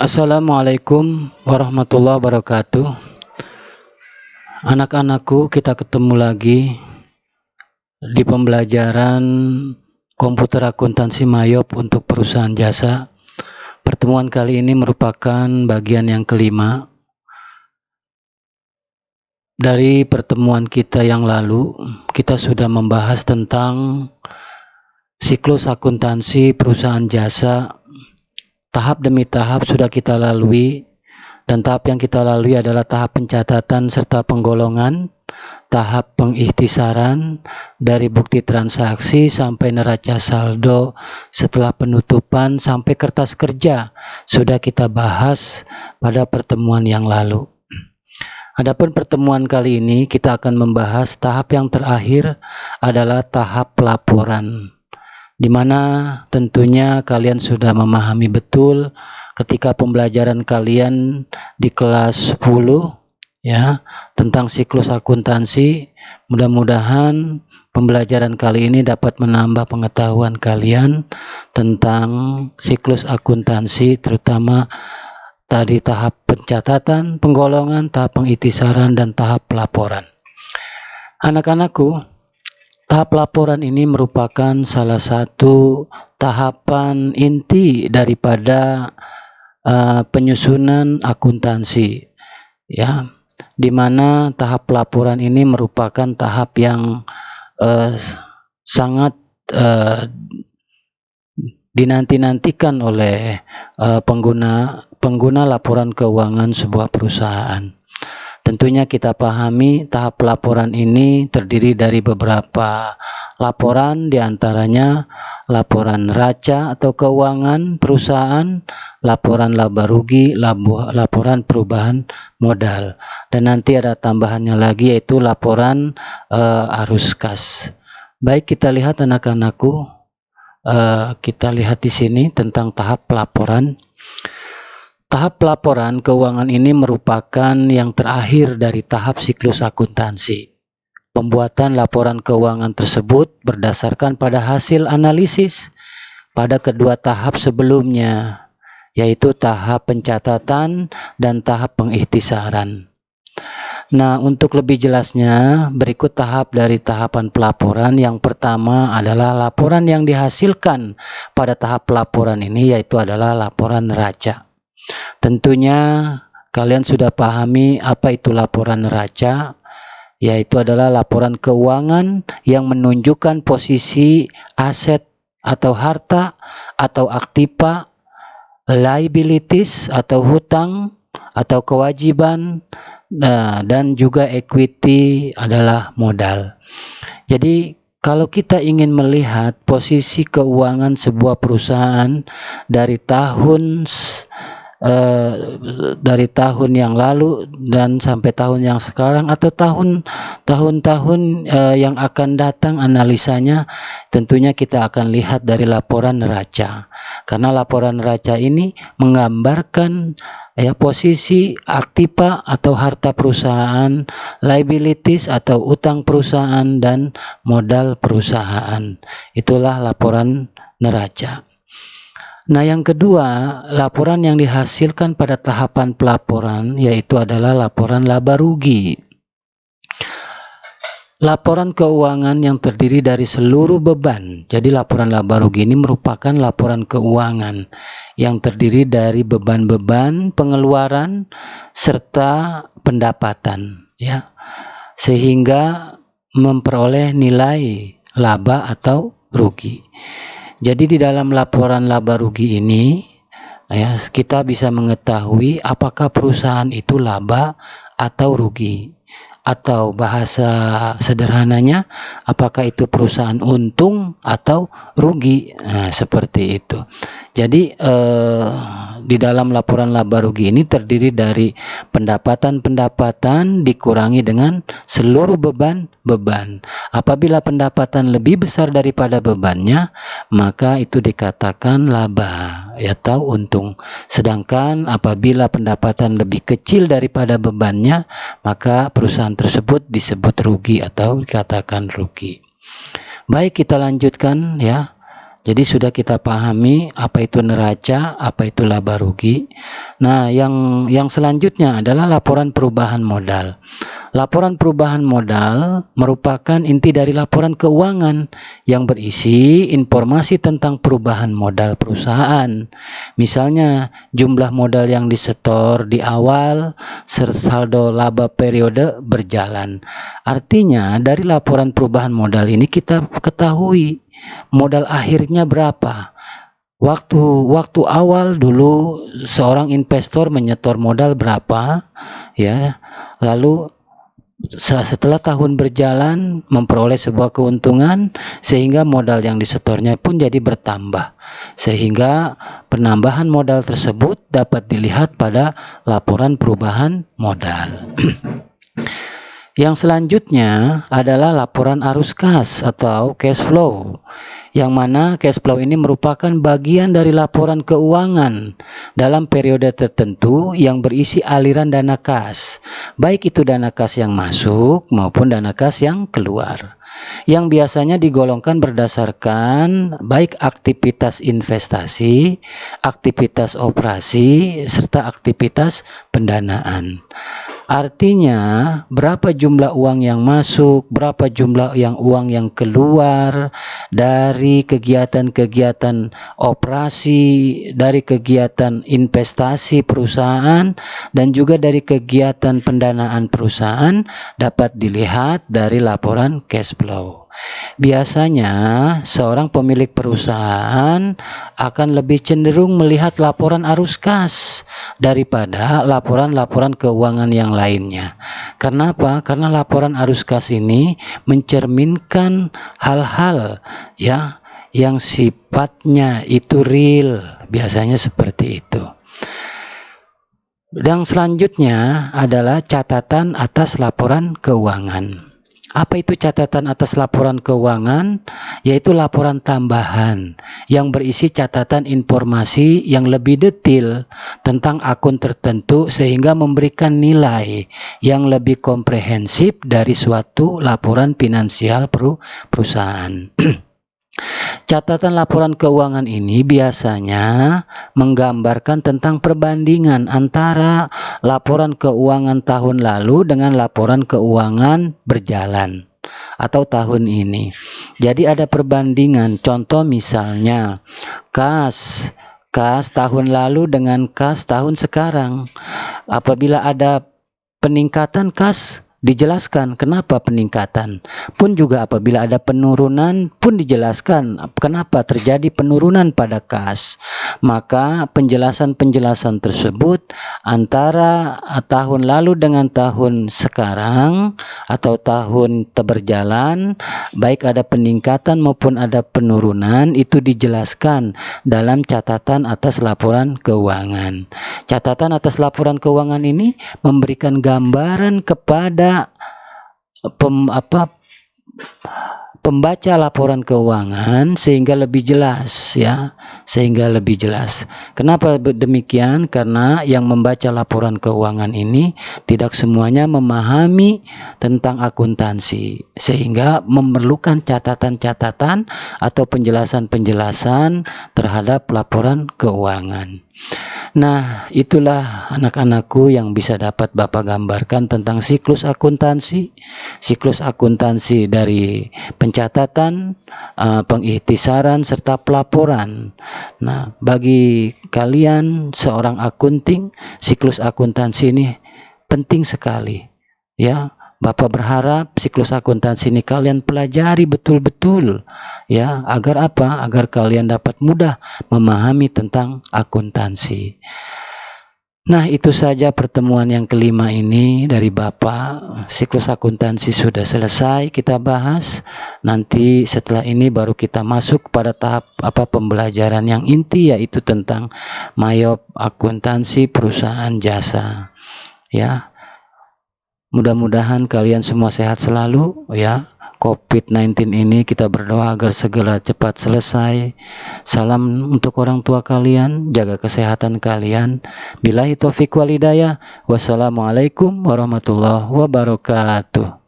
Assalamualaikum warahmatullahi wabarakatuh. Anak-anakku, kita ketemu lagi di pembelajaran komputer akuntansi Mayop untuk perusahaan jasa. Pertemuan kali ini merupakan bagian yang kelima. Dari pertemuan kita yang lalu, kita sudah membahas tentang siklus akuntansi perusahaan jasa. Tahap demi tahap sudah kita lalui, dan tahap yang kita lalui adalah tahap pencatatan serta penggolongan, tahap pengikhtisaran, dari bukti transaksi sampai neraca saldo, setelah penutupan sampai kertas kerja sudah kita bahas pada pertemuan yang lalu. Adapun pertemuan kali ini kita akan membahas tahap yang terakhir adalah tahap pelaporan, di mana tentunya kalian sudah memahami betul ketika pembelajaran kalian di kelas 10 ya tentang siklus akuntansi. Mudah-mudahan pembelajaran kali ini dapat menambah pengetahuan kalian tentang siklus akuntansi, terutama tadi tahap pencatatan, penggolongan, tahap pengikhtisaran, dan tahap pelaporan. Anak-anakku, tahap laporan ini merupakan salah satu tahapan inti daripada penyusunan akuntansi, ya, di mana tahap pelaporan ini merupakan tahap yang sangat dinanti-nantikan oleh pengguna laporan keuangan sebuah perusahaan. Tentunya kita pahami tahap laporan ini terdiri dari beberapa laporan, diantaranya laporan neraca atau keuangan perusahaan, laporan laba rugi, laporan perubahan modal, dan nanti ada tambahannya lagi yaitu laporan arus kas. Baik, kita lihat anak-anakku, kita lihat di sini tentang tahap pelaporan. Tahap pelaporan keuangan ini merupakan yang terakhir dari tahap siklus akuntansi. Pembuatan laporan keuangan tersebut berdasarkan pada hasil analisis pada kedua tahap sebelumnya, yaitu tahap pencatatan dan tahap pengikhtisaran. Nah, untuk lebih jelasnya, berikut tahap dari tahapan pelaporan. Yang pertama adalah laporan yang dihasilkan pada tahap pelaporan ini, yaitu adalah laporan neraca. Tentunya kalian sudah pahami apa itu laporan neraca, yaitu adalah laporan keuangan yang menunjukkan posisi aset atau harta atau aktiva, liabilities atau hutang atau kewajiban, dan juga equity adalah modal. Jadi kalau kita ingin melihat posisi keuangan sebuah perusahaan dari tahun yang lalu dan sampai tahun yang sekarang atau tahun-tahun yang akan datang, analisanya tentunya kita akan lihat dari laporan neraca, karena laporan neraca ini menggambarkan posisi aktiva atau harta perusahaan, liabilities atau utang perusahaan, dan modal perusahaan. Itulah laporan neraca. Nah, yang kedua, laporan yang dihasilkan pada tahapan pelaporan yaitu adalah laporan laba rugi. Laporan keuangan yang terdiri dari seluruh beban. Jadi laporan laba rugi ini merupakan laporan keuangan yang terdiri dari beban-beban pengeluaran serta pendapatan, ya, sehingga memperoleh nilai laba atau rugi. Jadi di dalam laporan laba rugi ini, ya, kita bisa mengetahui apakah perusahaan itu laba atau rugi, atau bahasa sederhananya apakah itu perusahaan untung atau rugi. Nah, seperti itu. Jadi di dalam laporan laba rugi ini terdiri dari pendapatan dikurangi dengan seluruh beban. Apabila pendapatan lebih besar daripada bebannya, maka itu dikatakan laba atau untung. Sedangkan apabila pendapatan lebih kecil daripada bebannya, maka perusahaan tersebut disebut rugi atau dikatakan rugi. Baik, kita lanjutkan, ya. Jadi sudah kita pahami apa itu neraca, apa itu laba rugi. Nah, yang selanjutnya adalah laporan perubahan modal. Laporan perubahan modal merupakan inti dari laporan keuangan yang berisi informasi tentang perubahan modal perusahaan. Misalnya, jumlah modal yang disetor di awal, saldo laba periode berjalan. Artinya, dari laporan perubahan modal ini kita ketahui modal akhirnya berapa. Waktu awal dulu seorang investor menyetor modal berapa, ya. Lalu setelah tahun berjalan memperoleh sebuah keuntungan sehingga modal yang disetornya pun jadi bertambah, sehingga penambahan modal tersebut dapat dilihat pada laporan perubahan modal. Yang selanjutnya adalah laporan arus kas atau cash flow, yang mana cash flow ini merupakan bagian dari laporan keuangan dalam periode tertentu yang berisi aliran dana kas, baik itu dana kas yang masuk maupun dana kas yang keluar, yang biasanya digolongkan berdasarkan baik aktivitas investasi, aktivitas operasi, serta aktivitas pendanaan. Artinya, berapa jumlah uang yang masuk, berapa jumlah uang yang keluar dari kegiatan-kegiatan operasi, dari kegiatan investasi perusahaan, dan juga dari kegiatan pendanaan perusahaan dapat dilihat dari laporan cash flow. Biasanya, seorang pemilik perusahaan akan lebih cenderung melihat laporan arus kas daripada laporan-laporan keuangan yang lainnya. Karena apa? Karena laporan arus kas ini mencerminkan hal-hal ya yang sifatnya itu real, biasanya seperti itu. Dan selanjutnya adalah catatan atas laporan keuangan. Apa itu catatan atas laporan keuangan? Yaitu laporan tambahan yang berisi catatan informasi yang lebih detail tentang akun tertentu sehingga memberikan nilai yang lebih komprehensif dari suatu laporan finansial perusahaan. Catatan laporan keuangan ini biasanya menggambarkan tentang perbandingan antara laporan keuangan tahun lalu dengan laporan keuangan berjalan atau tahun ini. Jadi ada perbandingan. Contoh misalnya kas tahun lalu dengan kas tahun sekarang. Apabila ada peningkatan kas, dijelaskan kenapa peningkatan. Pun juga apabila ada penurunan pun dijelaskan kenapa terjadi penurunan pada kas. Maka penjelasan-penjelasan tersebut antara tahun lalu dengan tahun sekarang atau tahun berjalan, baik ada peningkatan maupun ada penurunan, itu dijelaskan dalam catatan atas laporan keuangan. Catatan atas laporan keuangan ini memberikan gambaran kepada pembaca laporan keuangan sehingga lebih jelas ya, sehingga lebih jelas. Kenapa demikian? Karena yang membaca laporan keuangan ini tidak semuanya memahami tentang akuntansi, sehingga memerlukan catatan-catatan atau penjelasan-penjelasan terhadap laporan keuangan. Nah, itulah anak-anakku yang bisa dapat Bapak gambarkan tentang siklus akuntansi. Siklus akuntansi dari pencatatan, pengikhtisaran, serta pelaporan. Nah, bagi kalian seorang akunting, siklus akuntansi ini penting sekali. Ya, Bapak berharap siklus akuntansi ini kalian pelajari betul-betul ya, agar apa? Agar kalian dapat mudah memahami tentang akuntansi. Nah, itu saja pertemuan yang kelima ini dari Bapak. Siklus akuntansi sudah selesai kita bahas. Nanti setelah ini baru kita masuk pada tahap pembelajaran yang inti, yaitu tentang mayop akuntansi perusahaan jasa. Ya. Mudah-mudahan kalian semua sehat selalu ya. COVID-19 ini kita berdoa agar segera cepat selesai. Salam untuk orang tua kalian, jaga kesehatan kalian. Billahi taufiq wal hidayah. Wassalamualaikum warahmatullahi wabarakatuh.